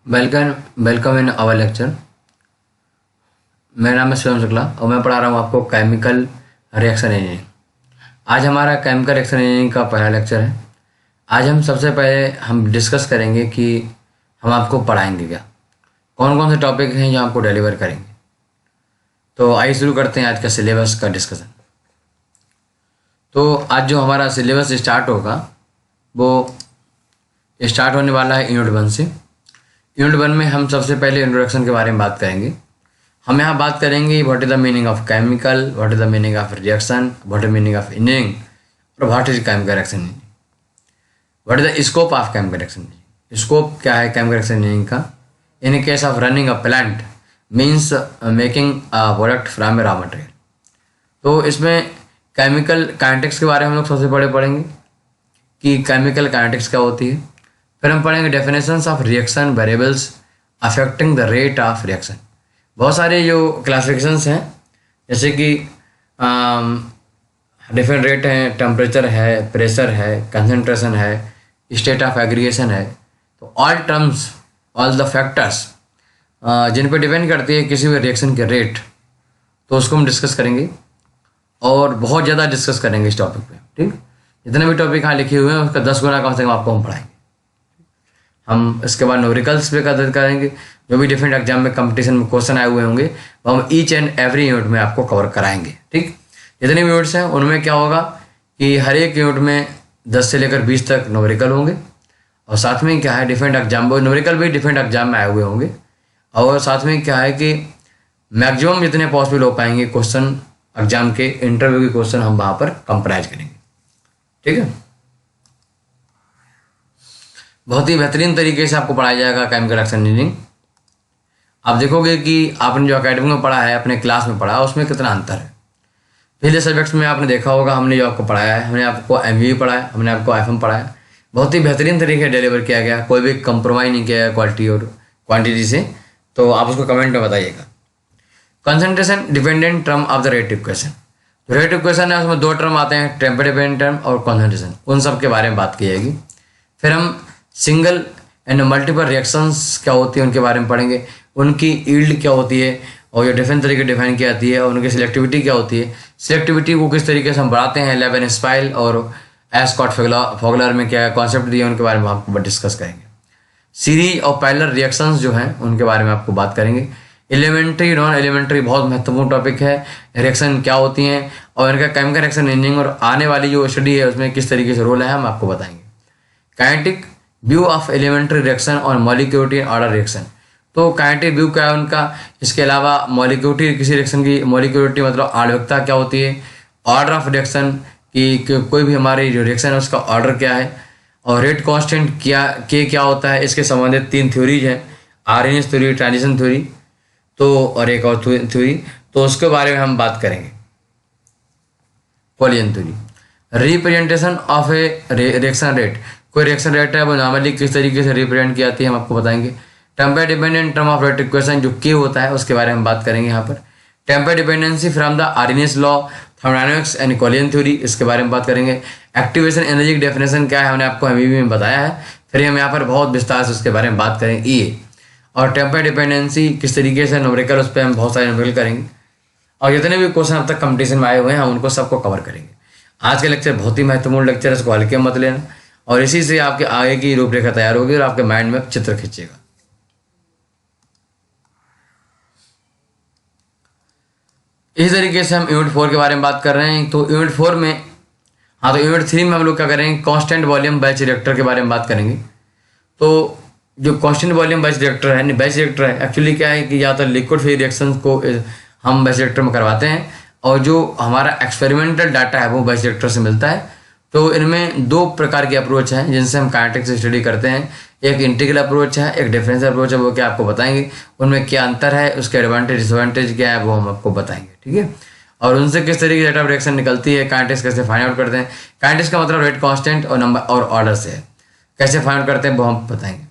Welcome welcome in our lecture. मेरा नाम है शिवम शुक्ला और मैं पढ़ा रहा हूँ आपको केमिकल रिएक्शन इंजीनियरिंग। आज हमारा केमिकल रिएक्शन इंजीनियरिंग का पहला लेक्चर है। आज हम सबसे पहले डिस्कस करेंगे कि हम आपको पढ़ाएंगे क्या, कौन कौन से टॉपिक हैं जो आपको डिलीवर करेंगे। तो आइए शुरू करते हैं आज का सिलेबस का डिस्कशन। तो आज जो हमारा सिलेबस स्टार्ट होगा वो स्टार्ट होने वाला है यूनिट 1 से। यूनिट 1 में हम सबसे पहले इंट्रोडक्शन के बारे में बात करेंगे। हम यहाँ बात करेंगे what is the meaning of chemical, what is the meaning of reaction, what is meaning of engineering और what is chemical reaction engineering, what is the scope of chemical reaction engineering. Scope क्या है chemical reaction engineering का? In case of running a plant means making a product from a raw material. तो इसमें chemical kinetics के बारे में हम लोग सबसे पहले पढ़ेंगे कि केमिकल काइनेटिक्स क्या होती है। फिर हम पढ़ेंगे definitions of reaction variables affecting the rate of reaction. बहुत सारे जो क्लासिफिकेशंस हैं जैसे कि डिफरेंट रेट हैं, टेम्परेचर है, प्रेशर है, कंसंट्रेशन है, स्टेट ऑफ एग्रीगेशन है। तो all terms, all the factors जिन पर डिपेंड करती है किसी भी रिएक्शन के रेट, तो उसको हम डिस्कस करेंगे और बहुत ज़्यादा डिस्कस करेंगे इस टॉपिक पे। ठीक, जितने भी टॉपिक यहाँ लिखे हुए हैं उसका 10 गुना कम से कम आपको हम पढ़ाएंगे। हम इसके बाद न्यूमेरिकल्स पे करेंगे, जो भी डिफरेंट एग्जाम में कंपटीशन में क्वेश्चन आए हुए होंगे वो हम ईच एंड एवरी यूनिट में आपको कवर कराएंगे। ठीक, जितने भी यूनिट्स हैं उनमें क्या होगा कि हर एक यूनिट में 10 से लेकर 20 तक न्यूमेरिकल होंगे और साथ में क्या है डिफरेंट एग्जाम, न्यूमेरिकल भी डिफरेंट एग्जाम में आए हुए होंगे और साथ में क्या है कि मैक्सिमम जितने पॉसिबल हो पाएंगे क्वेश्चन एग्जाम के, इंटरव्यू के क्वेश्चन हम वहाँ पर कंप्राइज करेंगे। ठीक है, बहुत ही बेहतरीन तरीके से आपको पढ़ाया जाएगा केमिकल रिएक्शन इंजीनियरिंग। आप देखोगे कि आपने जो एकेडमी में पढ़ा है, अपने क्लास में पढ़ा है, उसमें कितना अंतर है। पिछले सब्जेक्ट्स में आपने देखा होगा हमने जो आपको पढ़ाया है, हमने आपको एमवीवी पढ़ाया, हमने आपको एफएम पढ़ाया, बहुत ही बेहतरीन तरीके से डिलीवर किया गया, कोई भी कंप्रोमाइज नहीं किया गया क्वालिटी और क्वान्टिटी से। तो आप उसको कमेंट में बताइएगा। Concentration dependent term of the rate equation. Rate equation है, उसमें 2 टर्म आते हैं, टेम्परेचर डिपेंडेंट टर्म और कंसंट्रेशन, उन सब के बारे में बात की जाएगी। फिर हम सिंगल एंड मल्टीपल रिएक्शंस क्या होती है उनके बारे में पढ़ेंगे, उनकी यील्ड क्या होती है और ये डिफरेंट तरीके डिफाइन की जाती है और उनकी सिलेक्टिविटी क्या होती है, सिलेक्टिविटी को किस तरीके से हम बढ़ाते हैं, लेवेन-स्पाइल और एस्कॉट फोगलर में क्या कॉन्सेप्ट दिए उनके बारे में आपको डिस्कस करेंगे। सीरीज और पैरेलल रिएक्शंस जो हैं उनके बारे में आपको बात करेंगे। एलिमेंट्री, नॉन एलिमेंट्री बहुत महत्वपूर्ण टॉपिक है, रिएक्शन क्या होती हैं और इनका केमिकल रिएक्शन इंजीनियरिंग और आने वाली जो स्टडी है उसमें किस तरीके से रोल है हम आपको बताएंगे। Kinetic view of elementary reaction और मॉलिक्यूलरिटी ऑर्डर रिएक्शन। तो काइनेटिक व्यू क्या है उनका, इसके अलावा मॉलिक्यूलरिटी, किसी रिएक्शन की मॉलिक्यूलरिटी मतलब आणविकता क्या होती है, ऑर्डर ऑफ रिएक्शन कि कोई भी हमारी जो रिएक्शन है उसका ऑर्डर क्या है, और रेट कांस्टेंट क्या होता है। इसके संबंधित 3 थ्योरीज हैं, आरएनएस थ्योरी, ट्रांजिशन थ्योरी, तो और एक और थ्योरी, तो उसके बारे में हम बात करेंगे। Collision theory, representation of A reaction rate, कोई रिएक्शन रेट है वो नॉर्मली किस तरीके से रिप्रेजेंट की जाती है हम आपको बताएंगे। Temperature dependent term of rate equation जो के होता है उसके बारे में बात करेंगे यहाँ पर। Temperature dependency from the RNS law, thermodynamics and collision theory, इसके बारे में बात करेंगे। एक्टिवेशन एनर्जी की डेफिनेशन क्या है हमने आपको एमवीवी में बताया है, फिर हम यहाँ पर बहुत विस्तार से उसके बारे में बात करेंगे ये। और टेम्परेचर डिपेंडेंसी किस तरीके से न्यूमेरिकल, उस पर हम बहुत सारे न्यूमेरिकल करेंगे और जितने भी क्वेश्चन अब तक कंपटीशन में आए हुए हैं हम उनको सबको कवर करेंगे। आज का लेक्चर बहुत ही महत्वपूर्ण लेक्चर है, इसको हल्के मत लेना और इसी से आपके आगे की रूपरेखा तैयार होगी और आपके माइंड में चित्र खींचेगा। इसी तरीके से हम यूनिट 4 के बारे में बात कर रहे हैं। तो यूनिट 4 में, तो यूनिट 3 में हम लोग क्या करेंगे, कांस्टेंट वॉल्यूम बैच रिएक्टर के बारे में बात करेंगे। तो जो कांस्टेंट वॉल्यूम बैच रिएक्टर है, बैच रिएक्टर है एक्चुअली क्या है कि ज़्यादातर लिक्विड फेज रिएक्शंस को हम बैच रिएक्टर में करवाते हैं और जो हमारा एक्सपेरिमेंटल डाटा है वो बैच रिएक्टर से मिलता है। तो इनमें 2 प्रकार की अप्रोच हैं जिनसे हम काइनेटिक्स स्टडी करते हैं, एक इंटीग्रल अप्रोच है, एक डिफरेंशियल अप्रोच है। वो क्या आपको बताएंगे, उनमें क्या अंतर है, उसके एडवांटेज डिसएडवांटेज क्या है वो हम आपको बताएंगे। ठीक है, और उनसे किस तरीके से रेट ऑफ रिएक्शन निकलती है, काइनेटिक्स कैसे फाइंड आउट करते हैं। काइनेटिक्स का मतलब रेट कांस्टेंट और नंबर और ऑर्डर से है, कैसे फाइंड आउट करते हैं वो हम बताएंगे।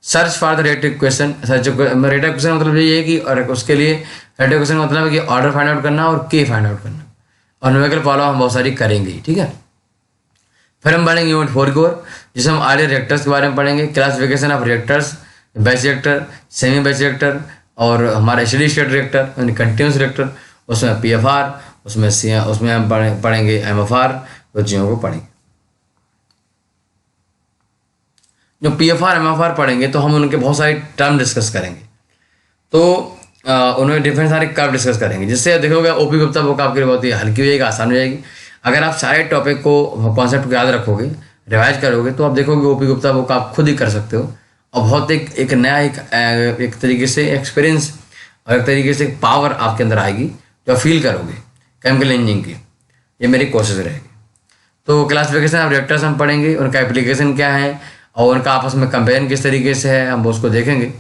Search for the rate equation, rate equation मतलब ये है कि, और उसके लिए रेट इक्वेशन का मतलब है कि ऑर्डर फाइंड आउट करना और के फाइंड आउट करना, और न्यूमेरिकल फॉलो हम बहुत सारी करेंगे। ठीक है, फिर हम पढ़ेंगे यूनिट 4 की ओर, जिसमें हम आर्डिनरी रिएक्टर्स के बारे में पढ़ेंगे, classification of reactors, batch reactor, semi batch reactor और हमारा स्टेडी स्टेट रिएक्टर यानी कंटिन्यूस रिएक्टर, उसमें पीएफआर, उसमें हम पढ़ेंगे एमएफआर, वो चीज़ों को पढ़ेंगे। जो पीएफआर एमएफआर पढ़ेंगे तो हम उनके बहुत सारे टर्म डिस्कस करेंगे, तो उन्हें डिफरेंट सारे कर्व डिस्कस करेंगे, जिससे देखोगे ओपी गुप्ता बुक आपके लिए बहुत ही हल्की हो जाएगी, आसान हो जाएगी। अगर आप सारे टॉपिक को कॉन्सेप्ट को याद रखोगे, रिवाइज करोगे, तो आप देखोगे ओपी गुप्ता बुक आप खुद ही कर सकते हो और बहुत एक नया एक तरीके से एक्सपीरियंस और एक तरीके से पावर आपके अंदर आएगी जो फील करोगे केमिकल इंजीनियरिंग की। ये मेरी कोशिश रहेगी। तो क्लासिफिकेशन ऑफ रिएक्टर्स हम पढ़ेंगे, उनका एप्लीकेशन क्या है और उनका आपस में कंपेरिजन किस तरीके से है, हम उसको देखेंगे।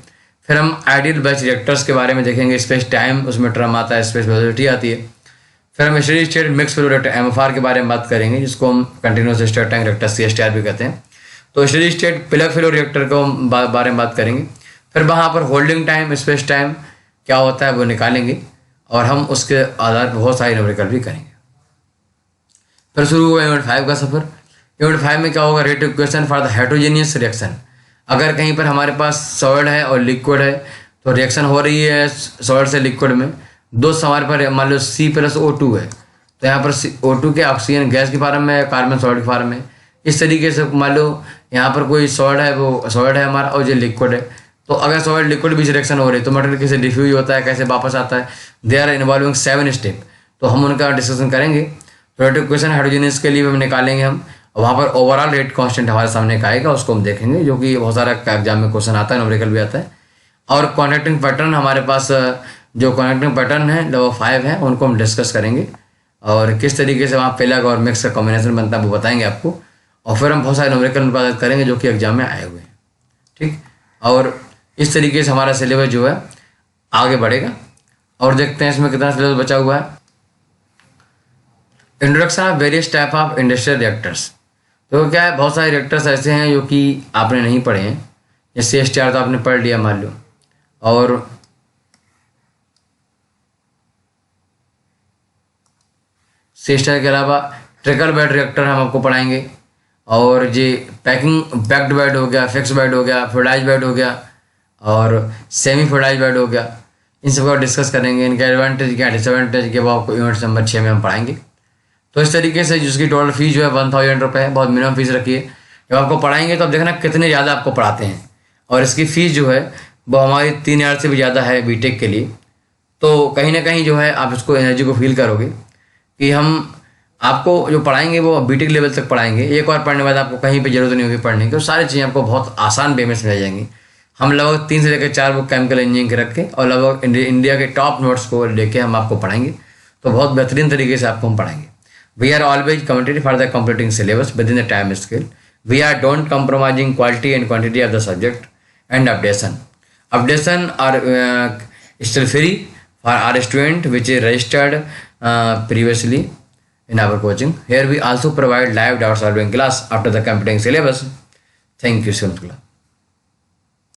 फिर हम आइडियल बैच रिएक्टर्स के बारे में देखेंगे, स्पेस टाइम उसमें टर्म आता है, स्पेस वेलोसिटी आती है। फिर हम steady state mix flow reactor MFR के बारे में बात करेंगे, जिसको हम कंटिन्यूस स्टेट टैंक रिएक्टर सीएसटीआर भी कहते हैं। तो steady state plug flow reactor को हम बारे में बात करेंगे। फिर वहाँ पर होल्डिंग टाइम, स्पेस टाइम क्या होता है वो निकालेंगे और हम उसके आधार पर बहुत सारी न्यूमेरिकल भी करेंगे। फिर शुरू हुआ यूनिट 5 का सफर। यूनिट 5 में क्या होगा, rate equation for the heterogeneous reaction. अगर कहीं पर हमारे पास सॉलिड है और लिक्विड है, तो रिएक्शन हो रही है सॉलिड से लिक्विड में, दो हमारे पर मान लो C+O2 है, तो यहाँ पर O2 के ऑक्सीजन गैस के फॉर्म में, कार्बन सॉलिड के फॉर्म में। इस तरीके से मान लो यहाँ पर कोई सॉलिड है, वो सॉलिड है हमारा और जो लिक्विड है, तो अगर सॉलिड लिक्विड बीच रिएक्शन हो रही है तो मटेरियल कैसे डिफ्यूज होता है, कैसे वापस आता है, दे आर इन्वॉल्विंग 7 स्टेप, तो हम उनका डिस्कशन करेंगे। रेट इक्वेशन हाइड्रोजनियस के लिए हम निकालेंगे हम, वहाँ पर ओवरऑल रेट कांस्टेंट हमारे सामने का आएगा, उसको हम देखेंगे, जो कि बहुत सारा एग्जाम में क्वेश्चन आता है, न्यूमेरिकल भी आता है। और कॉन्ट्रैक्टिंग पैटर्न हमारे पास जो कॉन्ट्रैक्टिंग पैटर्न है लेवल 5 है, उनको हम डिस्कस करेंगे और किस तरीके से वहाँ पेलग और मिक्स का कॉम्बिनेशन बनता है वो बताएंगे आपको। और फिर हम बहुत सारे न्यूमेरिकल बात करेंगे जो कि एग्जाम में आए हुए हैं, ठीक। और इस तरीके से हमारा सिलेबस जो है आगे बढ़ेगा और देखते हैं इसमें कितना सिलेबस बचा हुआ है। Introduction of various type of industrial reactors. तो क्या है, बहुत सारे रिएक्टर्स ऐसे हैं जो कि आपने नहीं पढ़े हैं, जैसे CSTR तो आपने पढ़ लिया मान लो, और CSTR के अलावा ट्रिकल बेड रिएक्टर हम आपको पढ़ाएंगे, और ये पैक्ड बेड हो गया, फिक्स बेड हो गया, फ्लूइडाइज्ड बेड हो गया और सेमी फ्लूइडाइज्ड बेड हो गया। इन सबको डिस्कस करेंगे, इनके एडवांटेज क्या डिसएडवांटेज के वो आपको यूनिट नंबर 6 में हम पढ़ाएंगे। तो इस तरीके से जिसकी टोटल फीस जो है 1000 रुपये है, बहुत मिनिमम फीस रखी है। जब आपको पढ़ाएंगे तो आप देखना कितने ज़्यादा आपको पढ़ाते हैं, और इसकी फ़ीस जो है वो हमारी 3000 से भी ज़्यादा है बीटेक के लिए। तो कहीं ना कहीं जो है आप इसको एनर्जी को फील करोगे कि हम आपको जो पढ़ाएंगे वो बीटेक लेवल तक पढ़ाएंगे। एक बार पढ़ने के बाद आपको कहीं पे जरूरत नहीं होगी पढ़ने की, तो सारी चीज़ें आपको बहुत आसान वे में समझाई जाएंगी। हम लगभग 3 से लेकर 4 बुक केमिकल इंजीनियरिंग के रख के और लगभग इंडिया के टॉप नोट्स को लेके हम आपको पढ़ाएंगे, तो बहुत बेहतरीन तरीके से आपको हम पढ़ाएंगे। We are always committed for the completing syllabus within the time scale. We are don't compromising quality and quantity of the subject and updation. Updation are still free for our student which is registered previously in our coaching. Here we also provide live doubt solving class after the completing syllabus. Thank you, Sunukula.